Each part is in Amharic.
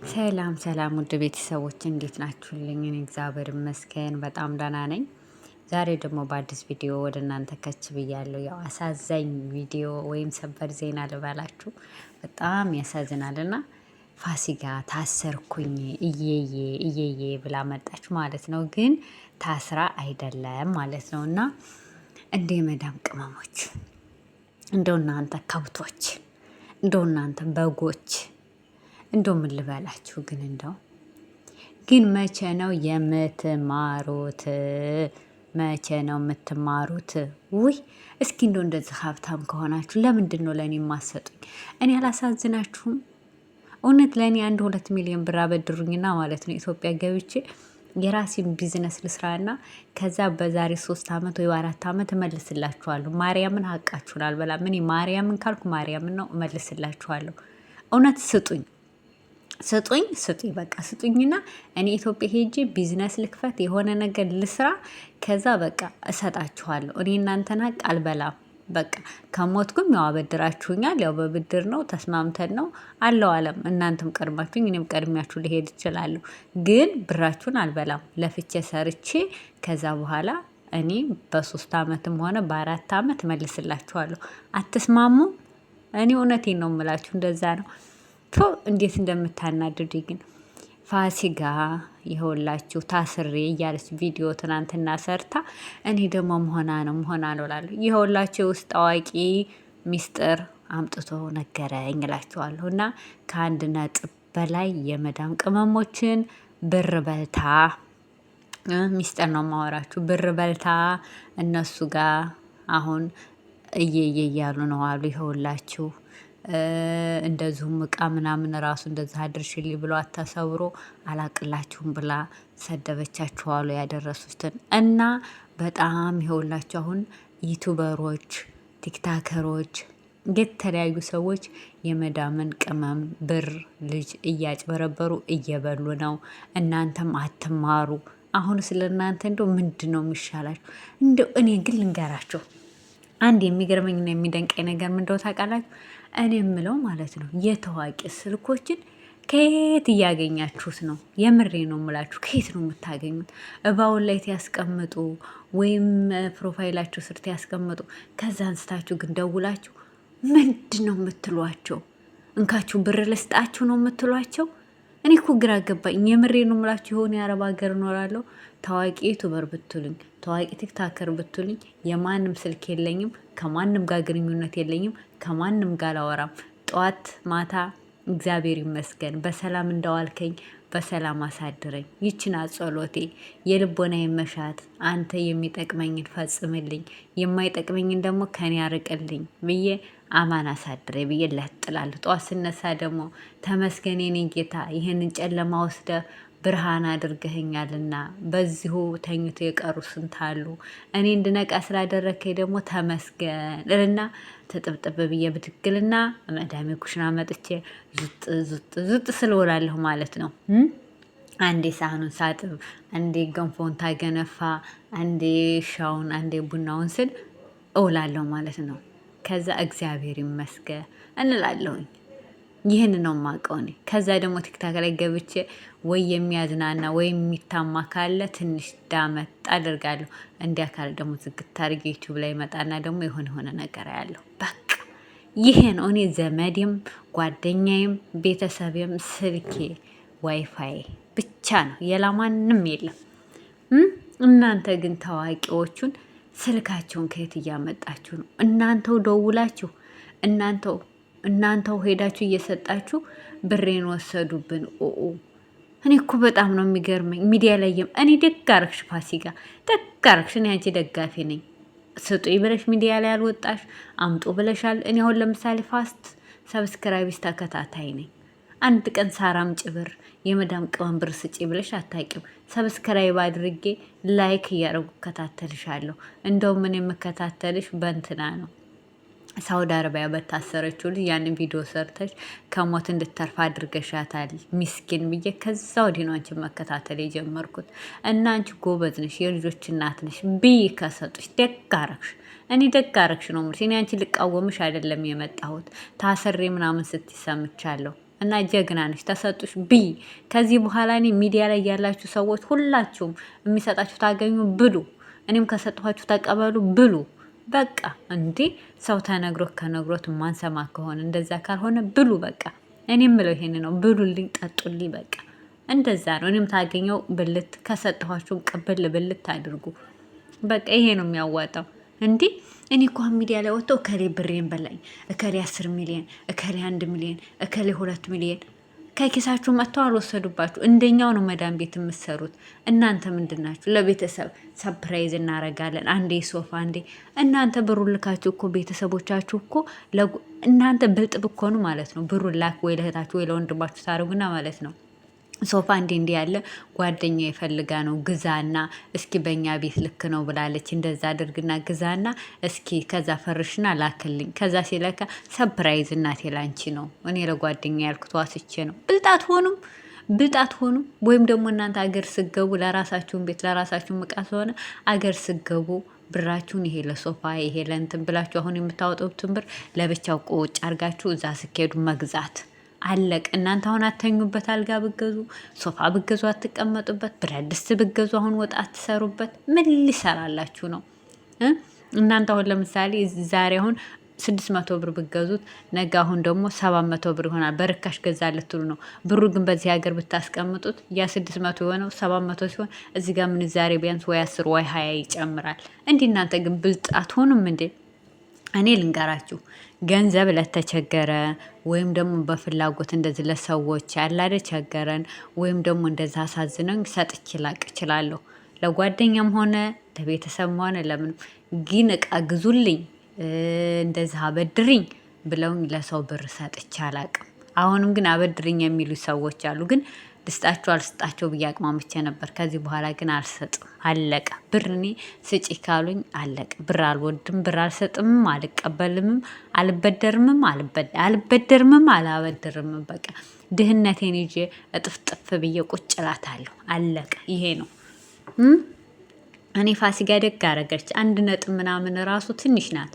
ሰላም ሰላም ውድ ቤተሰቦች እንዴት ናችሁልኝ? እኔ እግዚአብሔር ይመስገን በጣም ደህና ነኝ። ዛሬ ደግሞ በአዲስ ቪዲዮ ወደ እናንተ ከች ብያለሁ። ያው አሳዛኝ ቪዲዮ ወይም ሰበር ዜና ልበላችሁ፣ በጣም ያሳዝናል እና ፋሲካ ታሰርኩኝ እየዬ እየዬ ብላ መጣች ማለት ነው። ግን ታስራ አይደለም ማለት ነው። እና እንደ መዳም ቅመሞች እንደው እናንተ ከብቶች እንደው እናንተ በጎች እንደው ምን ልበላችሁ ግን መቼ ነው የምትማሩት? መቼ ነው የምትማሩት? ውይ እስኪ እንደው እንደዚህ ሀብታም ከሆናችሁ ለምንድን ነው ለእኔ የማሰጡኝ? እኔ አላሳዝናችሁም? እውነት ለእኔ 1-2 ሚሊዮን ብር አበድሩኝና ማለት ነው ኢትዮጵያ ገብቼ የራሴን ቢዝነስ ልስራና ከዛ በዛሬ 3 አመት ወይ 4 አመት እመልስላችኋለሁ። ማርያምን ሀቃችሁን አልበላም። እኔ ማርያምን ካልኩ ማርያምን ነው እመልስላችኋለሁ። እውነት ስጡኝ ስጡኝ በቃ ስጡኝና እኔ ኢትዮጵያ ሄጄ ቢዝነስ ልክፈት፣ የሆነ ነገር ልስራ። ከዛ በቃ እሰጣችኋለሁ። እኔ እናንተን ሀቅ አልበላም። በቃ ከሞትኩም ያው አበድራችሁኛል። ያው በብድር ነው ተስማምተን ነው አለው አለም። እናንተም ቀድማችሁኝ እኔም ቀድሚያችሁ ሊሄድ እችላለሁ። ግን ብራችሁን አልበላም። ለፍቼ ሰርቼ ከዛ በኋላ እኔ በ3 አመትም ሆነ በ4 አመት መልስላችኋለሁ። አትስማሙ? እኔ እውነቴን ነው የምላችሁ፣ እንደዛ ነው። እንዴት እንደምታናድዱኝ ግን ፋሲካ ይኸውላችሁ ታስሬ እያለች ቪዲዮ ትናንትና ሰርታ እኔ ደግሞ መሆና ነው እላለሁ። ይኸውላችሁ ውስጥ አዋቂ ሚስጥር አምጥቶ ነገረኝ እላችኋለሁ። እና ከ1 ነጥብ በላይ የመዳም ቅመሞችን ብር በልታ ሚስጥር ነው ማወራችሁ፣ ብር በልታ እነሱ ጋር አሁን እየየ እያሉ ነው አሉ። ይኸውላችሁ እንደዚሁም እቃ ምናምን ራሱ እንደዛ አድርሽልኝ ብሎ አታሰብሮ አላቅላችሁም ብላ ሰደበቻችሁ አሉ ያደረሱትን። እና በጣም ይኸውላችሁ አሁን ዩቱበሮች፣ ቲክታከሮች፣ የተለያዩ ሰዎች የመዳምን ቅመም ብር ልጅ እያጭበረበሩ እየበሉ ነው። እናንተም አትማሩ። አሁን ስለ እናንተ እንደው ምንድን ነው የሚሻላችሁ? እንደው እኔ ግን ልንገራቸው አንድ የሚገርመኝና የሚደንቀኝ ነገር ምንድነው ታውቃላችሁ? እኔ የምለው ማለት ነው የታዋቂ ስልኮችን ከየት እያገኛችሁት ነው? የምሬ ነው የምላችሁ። ከየት ነው የምታገኙት? እባውን ላይ ያስቀምጡ ወይም ፕሮፋይላችሁ ስር ያስቀምጡ። ከዛ አንስታችሁ ግን ደውላችሁ ምንድን ነው የምትሏቸው? እንካችሁ ብር ልስጣችሁ ነው የምትሏቸው? እኔ እኮ ግራ ገባኝ። የምሬ ነው የምላችሁ። የሆነ የአረብ ሀገር እኖራለሁ። ታዋቂ ዩቱበር ብትሉኝ፣ ታዋቂ ቲክታከር ብትሉኝ የማንም ስልክ የለኝም፣ ከማንም ጋር ግንኙነት የለኝም፣ ከማንም ጋር አላወራም። ጠዋት ማታ እግዚአብሔር ይመስገን በሰላም እንዳዋልከኝ በሰላም አሳድረኝ። ይችና ጸሎቴ፣ የልቦናዬ መሻት አንተ የሚጠቅመኝን ፈጽምልኝ፣ የማይጠቅመኝን ደግሞ ከኔ ያርቅልኝ ብዬ አማን አሳድረኝ ብዬ ለጥላለሁ። ጠዋት ስነሳ ደግሞ ተመስገን የኔ ጌታ፣ ይህንን ጨለማ ወስደ ብርሃን አድርገኸኛልና በዚሁ ተኝቶ የቀሩ ስንት አሉ። እኔ እንድነቃ ስላደረከኝ ደግሞ ተመስገን እልና ተጥብጥብ ብዬ ብትግልና መዳሜ ኩሽና መጥቼ ዙጥ ስለውላለሁ ማለት ነው። አንዴ ሳህኑን ሳጥብ፣ አንዴ ገንፎን ታገነፋ፣ አንዴ ሻውን፣ አንዴ ቡናውን ስል እውላለሁ ማለት ነው። ከዛ እግዚአብሔር ይመስገን እንላለሁኝ። ይህን ነው የማውቀው እኔ። ከዛ ደግሞ ቲክታክ ላይ ገብቼ ወይ የሚያዝናና ወይም የሚታማ ካለ ትንሽ ዳመጥ አደርጋለሁ። እንዲያ ካለ ደግሞ ዝግት አድርጌ ዩቲዩብ ላይ መጣና ደግሞ የሆነ ነገር ያለው በቃ ይሄ ነው። እኔ ዘመዴም ጓደኛዬም ቤተሰቤም ስልኬ ዋይፋይ ብቻ ነው፣ ሌላ ማንም የለም። እናንተ ግን ታዋቂዎቹን ስልካቸውን ከየት እያመጣችሁ ነው? እናንተው ደውላችሁ እናንተው ሄዳችሁ እየሰጣችሁ ብሬን ወሰዱብን። እኔ እኮ በጣም ነው የሚገርመኝ። ሚዲያ ላይም እኔ ደግ አረግሽ ፋሲካ፣ ደግ አረግሽ። እኔ አንቺ ደጋፊ ነኝ። ስጡኝ ብለሽ ሚዲያ ላይ አልወጣሽ፣ አምጡ ብለሻል። እኔ አሁን ለምሳሌ ፋስት ሰብስክራይብስ ተከታታይ ነኝ። አንድ ቀን ሳራም ጭብር የመዳም ቅመም ብር ስጪ ብለሽ አታቂም። ሰብስክራይብ አድርጌ ላይክ እያደረጉ እከታተልሻለሁ። እንደውም ምን የምከታተልሽ በእንትና ነው፣ ሳውዲ አረቢያ በታሰረችው ልጅ ያንን ቪዲዮ ሰርተሽ ከሞት እንድተርፍ አድርገሻታል ሚስኪን ብዬ ከዛ ወዲህ ነው አንቺን መከታተል የጀመርኩት። እና አንቺ ጎበዝ ነሽ፣ የልጆች እናት ነሽ ብይ ከሰጡሽ ደግ አረግሽ። እኔ ደግ አረግሽ ነው የምልሽ። እኔ አንቺ ልቃወምሽ አይደለም የመጣሁት። ታሰሬ ምናምን ስትሰምቻለሁ እና ጀግና ነሽ። ተሰጡሽ ብይ። ከዚህ በኋላ እኔ ሚዲያ ላይ ያላችሁ ሰዎች ሁላችሁም የሚሰጣችሁ ታገኙ ብሉ። እኔም ከሰጥኋችሁ ተቀበሉ ብሉ። በቃ እንዴ ሰው ከነግሮት ማንሰማ ከሆነ እንደዛ ካልሆነ ብሉ። በቃ እኔ የምለው ይሄን ነው። ብሉልኝ፣ ጠጡልኝ። በቃ እንደዛ ነው። እኔም ታገኘው ብልት ከሰጠኋችሁም ቅብል ብልት አድርጉ። በቃ ይሄ ነው የሚያዋጣው። እንዴ እኔ እኮ ሚዲያ ላይ ወጥተው እከሌ ብሬን በላኝ፣ እከሌ 10 ሚሊዮን፣ እከሌ 1 ሚሊዮን፣ እከሌ 2 ሚሊዮን ከኪሳችሁ መጥተው አልወሰዱባችሁ። እንደኛው ነው መዳን ቤት የምትሰሩት እናንተ። ምንድን ናችሁ? ለቤተሰብ ሰፕራይዝ እናረጋለን፣ አንዴ ሶፋ፣ አንዴ እናንተ ብሩን ልካችሁ እኮ ቤተሰቦቻችሁ እኮ እናንተ ብልጥ ብኮኑ ማለት ነው። ብሩን ላክ ወይ ለእህታችሁ ወይ ለወንድማችሁ ታደርጉና ማለት ነው ሶፋ እንዲህ ያለ ጓደኛ የፈልጋ ነው ግዛና፣ እስኪ በእኛ ቤት ልክ ነው ብላለች፣ እንደዛ አድርግና ግዛና እስኪ ከዛ ፈርሽና ላክልኝ። ከዛ ሲለካ ሰፕራይዝ እናቴ ላንቺ ነው እኔ ለጓደኛ ያልኩት ዋስቼ ነው። ብልጣት ሆኑም። ወይም ደግሞ እናንተ አገር ስገቡ ለራሳችሁን ቤት ለራሳችሁን እቃ ስለሆነ አገር ስገቡ ብራችሁን ይሄ ለሶፋ ይሄ ለእንትን ብላችሁ አሁን የምታወጡትን ብር ለብቻው ቁጭ አርጋችሁ እዛ ስኬዱ መግዛት አለቅ። እናንተ አሁን አተኙበት፣ አልጋ ብገዙ፣ ሶፋ ብገዙ አትቀመጡበት፣ ብረት ድስት ብገዙ አሁን ወጥ አትሰሩበት። ምን ሊሰራላችሁ ነው? እናንተ አሁን ለምሳሌ ዛሬ አሁን 600 ብር ብገዙት ነገ አሁን ደግሞ 700 ብር ይሆናል። በርካሽ ገዛ ልትሉ ነው። ብሩ ግን በዚህ ሀገር ብታስቀምጡት ያ 600 የሆነው 700 ሲሆን እዚህ ጋር ምንዛሬ ቢያንስ ወይ 10 ወይ 20 ይጨምራል። እንዲህ እናንተ ግን ብልጥ አትሆኑም እንዴ? እኔ ልንገራችሁ፣ ገንዘብ ለተቸገረ ወይም ደግሞ በፍላጎት እንደዚህ ለሰዎች ያላደ ቸገረን ወይም ደግሞ እንደዛ አሳዝነኝ ሰጥቼ ላቅ እችላለሁ። ለጓደኛም ሆነ ለቤተሰብም ሆነ ለምን ግን እቃ ግዙልኝ እንደዛ አበድርኝ ብለውኝ ለሰው ብር ሰጥቼ አላቅም። አሁንም ግን አበድርኝ የሚሉ ሰዎች አሉ። ግን ልስጣቸው አልስጣቸው ብዬ አቅማምቼ ነበር። ከዚህ በኋላ ግን አልሰጥም፣ አለቀ። ብር እኔ ስጪ ካሉኝ አለቀ። ብር አልወድም፣ ብር አልሰጥምም፣ አልቀበልምም፣ አልበደርምም፣ አላበድርምም። በቃ ድህነቴን ይዤ እጥፍጥፍ ብዬ ቁጭ እላታለሁ። አለቀ። ይሄ ነው። እኔ ፋሲካ ደግ አረገች። 1 ምናምን ራሱ ትንሽ ናት።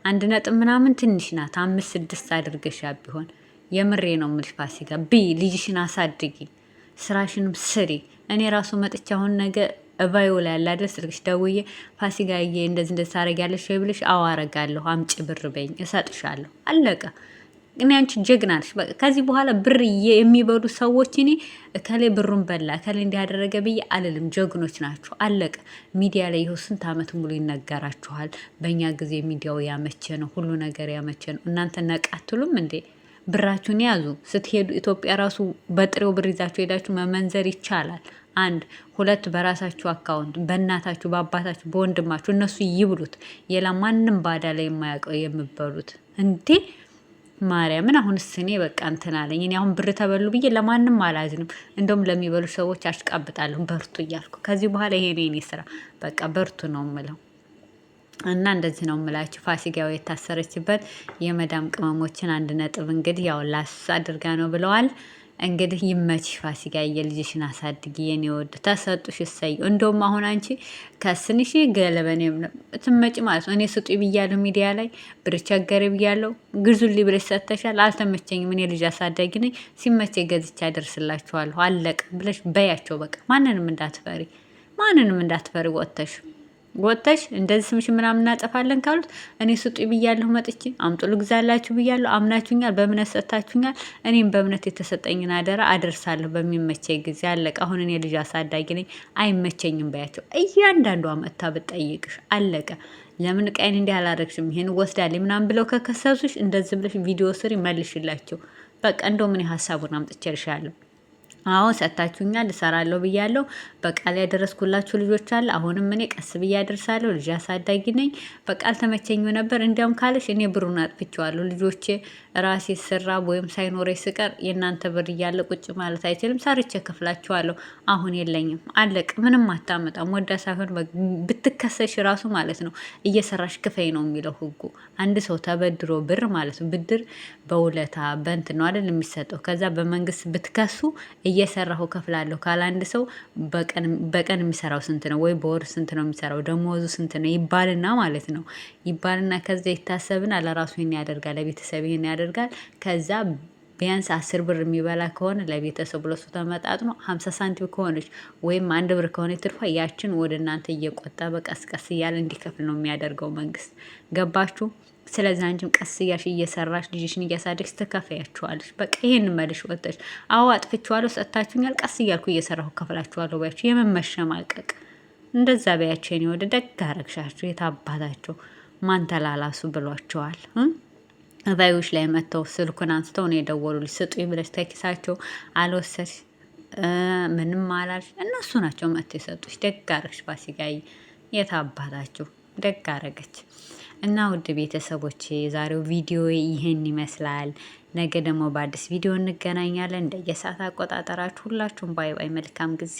1 ምናምን ትንሽ ናት። 5 6 አድርገሻ ቢሆን የምሬ ነው የምልሽ ፋሲካ ብይ፣ ልጅሽን አሳድጊ፣ ስራሽንም ስሪ። እኔ ራሱ መጥቻ አሁን ነገ እባዩ ላይ ያለ አይደል ስልክሽ ደውዬ ፋሲካዬ እንደዚህ ታረጊያለሽ ወይ ብልሽ አዎ አረጋለሁ፣ አምጪ ብር በይኝ፣ እሰጥሻለሁ። አለቀ። እኔ አንቺ ጀግና ነሽ። በቃ ከዚህ በኋላ ብር የሚበሉ ሰዎች እኔ እከሌ ብሩን በላ እከሌ እንዲያደረገ ብዬ አልልም። ጀግኖች ናቸው። አለቀ። ሚዲያ ላይ ይኸው ስንት ዓመት ሙሉ ይነገራችኋል። በእኛ ጊዜ ሚዲያው ያመቸ ነው፣ ሁሉ ነገር ያመቸ ነው። እናንተ ነቃ አትሉም እንዴ? ብራችሁን ያዙ። ስትሄዱ ኢትዮጵያ ራሱ በጥሬው ብር ይዛችሁ ሄዳችሁ መመንዘር ይቻላል። 1 2 በራሳችሁ አካውንት በእናታችሁ በአባታችሁ በወንድማችሁ እነሱ ይብሉት። የላ ማንም ባዳ ላይ የማያውቀው የምበሉት እንዴ ማርያምን። አሁንስ እኔ በቃ እንትን አለኝ። እኔ አሁን ብር ተበሉ ብዬ ለማንም አላዝንም። እንደውም ለሚበሉ ሰዎች አሽቃብጣለሁ። በርቱ እያልኩ ከዚህ በኋላ ይሄ ነው የኔ ስራ። በቃ በርቱ ነው የምለው። እና እንደዚህ ነው የምላችሁ። ፋሲካው የታሰረችበት የመዳም ቅመሞችን 1 ነጥብ እንግዲህ ያው ላስ አድርጋ ነው ብለዋል። እንግዲህ ይመችሽ ፋሲካ፣ የልጅሽን አሳድጊ የኔ ወድ። ተሰጡሽ እሰይ። እንደውም አሁን አንቺ ከስንሽ ገለበኔ ትመጪ ማለት ነው። እኔ ስጡ ብያለሁ፣ ሚዲያ ላይ ብር ቸገረ ብያለሁ፣ ግዙልኝ ብለሽ ሰጥተሻል። አልተመቸኝም፣ እኔ ልጅ አሳዳጊ ነኝ፣ ሲመቸኝ ገዝቼ አደርስላችኋለሁ፣ አለቀ ብለሽ በያቸው። በቃ ማንንም እንዳትፈሪ ወጥተሽ እንደዚህ ስምሽ ምናምን እናጠፋለን ካሉት እኔ ስጡ ብያለሁ፣ መጥቼ አምጡ ልግዛላችሁ ብያለሁ። አምናችሁኛል፣ በእምነት ሰጥታችሁኛል። እኔም በእምነት የተሰጠኝን አደራ አደርሳለሁ በሚመቸኝ ጊዜ። አለቀ። አሁን እኔ ልጅ አሳዳጊ ነኝ፣ አይመቸኝም በያቸው። እያንዳንዷ መጥታ ብትጠይቅሽ አለቀ። ለምን ቃይን እንዲህ አላደረግሽም ይሄን ወስዳለኝ ምናምን ብለው ከከሰሱሽ እንደዚህ ብለሽ ቪዲዮ ስሪ መልሽላቸው። በቃ እንደውም እኔ ሀሳቡን አምጥቼልሻለሁ። አዎ ሰጥታችሁኛል፣ እሰራለሁ ብያለሁ። በቃል ያደረስኩላችሁ ልጆች አለ። አሁንም እኔ ቀስ ብዬ አደርሳለሁ። ልጅ አሳዳጊ ነኝ። በቃ አልተመቸኝም ነበር። እንዲያውም ካለሽ እኔ ብሩን አጥፍቼዋለሁ። ልጆቼ ራሴ ስራ ወይም ሳይኖረኝ ስቀር የእናንተ ብር እያለ ቁጭ ማለት አይችልም። ሰርቼ ከፍላችኋለሁ። አሁን የለኝም። አለቅ። ምንም አታመጣም። ወዳ ሳይሆን ብትከሰሽ ራሱ ማለት ነው እየሰራሽ ክፈይ ነው የሚለው ህጉ። አንድ ሰው ተበድሮ ብር ማለት ነው ብድር በውለታ በእንትን ነው አይደል የሚሰጠው። ከዛ በመንግስት ብትከሱ እየሰራሁ ከፍላለሁ ካለ አንድ ሰው በቀን የሚሰራው ስንት ነው ወይ በወር ስንት ነው የሚሰራው ደሞዙ ስንት ነው ይባልና ማለት ነው ይባልና ከዛ ይታሰብና ለራሱ ይሄን ያደርጋል፣ ለቤተሰብ ይሄን ያደርጋል። ከዛ ቢያንስ 10 ብር የሚበላ ከሆነ ለቤተሰቡ ለሱ ተመጣጥኖ 50 ሳንቲም ከሆነች ወይም 1 ብር ከሆነ ትርፋ ያችን ወደ እናንተ እየቆጠበ ቀስ ቀስ እያለ እንዲከፍል ነው የሚያደርገው መንግስት። ገባችሁ? ስለዚህ አንቺም ቀስ እያልሽ እየሰራሽ ልጅሽን እያሳደግሽ ትከፍያችኋለሽ። በቃ ይሄን መልሽ ወጥተሽ አዎ አጥፍቼዋለሁ ሰጥታችሁኛል፣ ቀስ እያልኩ እየሰራሁ ከፍላችኋለሁ ባያችሁ የመመሸማቀቅ እንደዛ በያቸው። የኔ ወደ ደግ አረግሻችሁ። የታባታቸው ማን ተላላሱ ብሏቸዋል። እባዮች ላይ መጥተው ስልኩን አንስተው ነው የደወሉልሽ። ስጡኝ ብለሽ ተኪሳቸው አልወሰድሽ ምንም አላልሽ። እነሱ ናቸው መጥተው የሰጡሽ። ደግ አረግሽ ፋሲካዬ። የታባታችሁ ደግ አረገች። እና ውድ ቤተሰቦቼ የዛሬው ቪዲዮ ይህን ይመስላል። ነገ ደግሞ በአዲስ ቪዲዮ እንገናኛለን። እንደየሰዓት አቆጣጠራችሁ ሁላችሁም ባይ ባይ። መልካም ጊዜ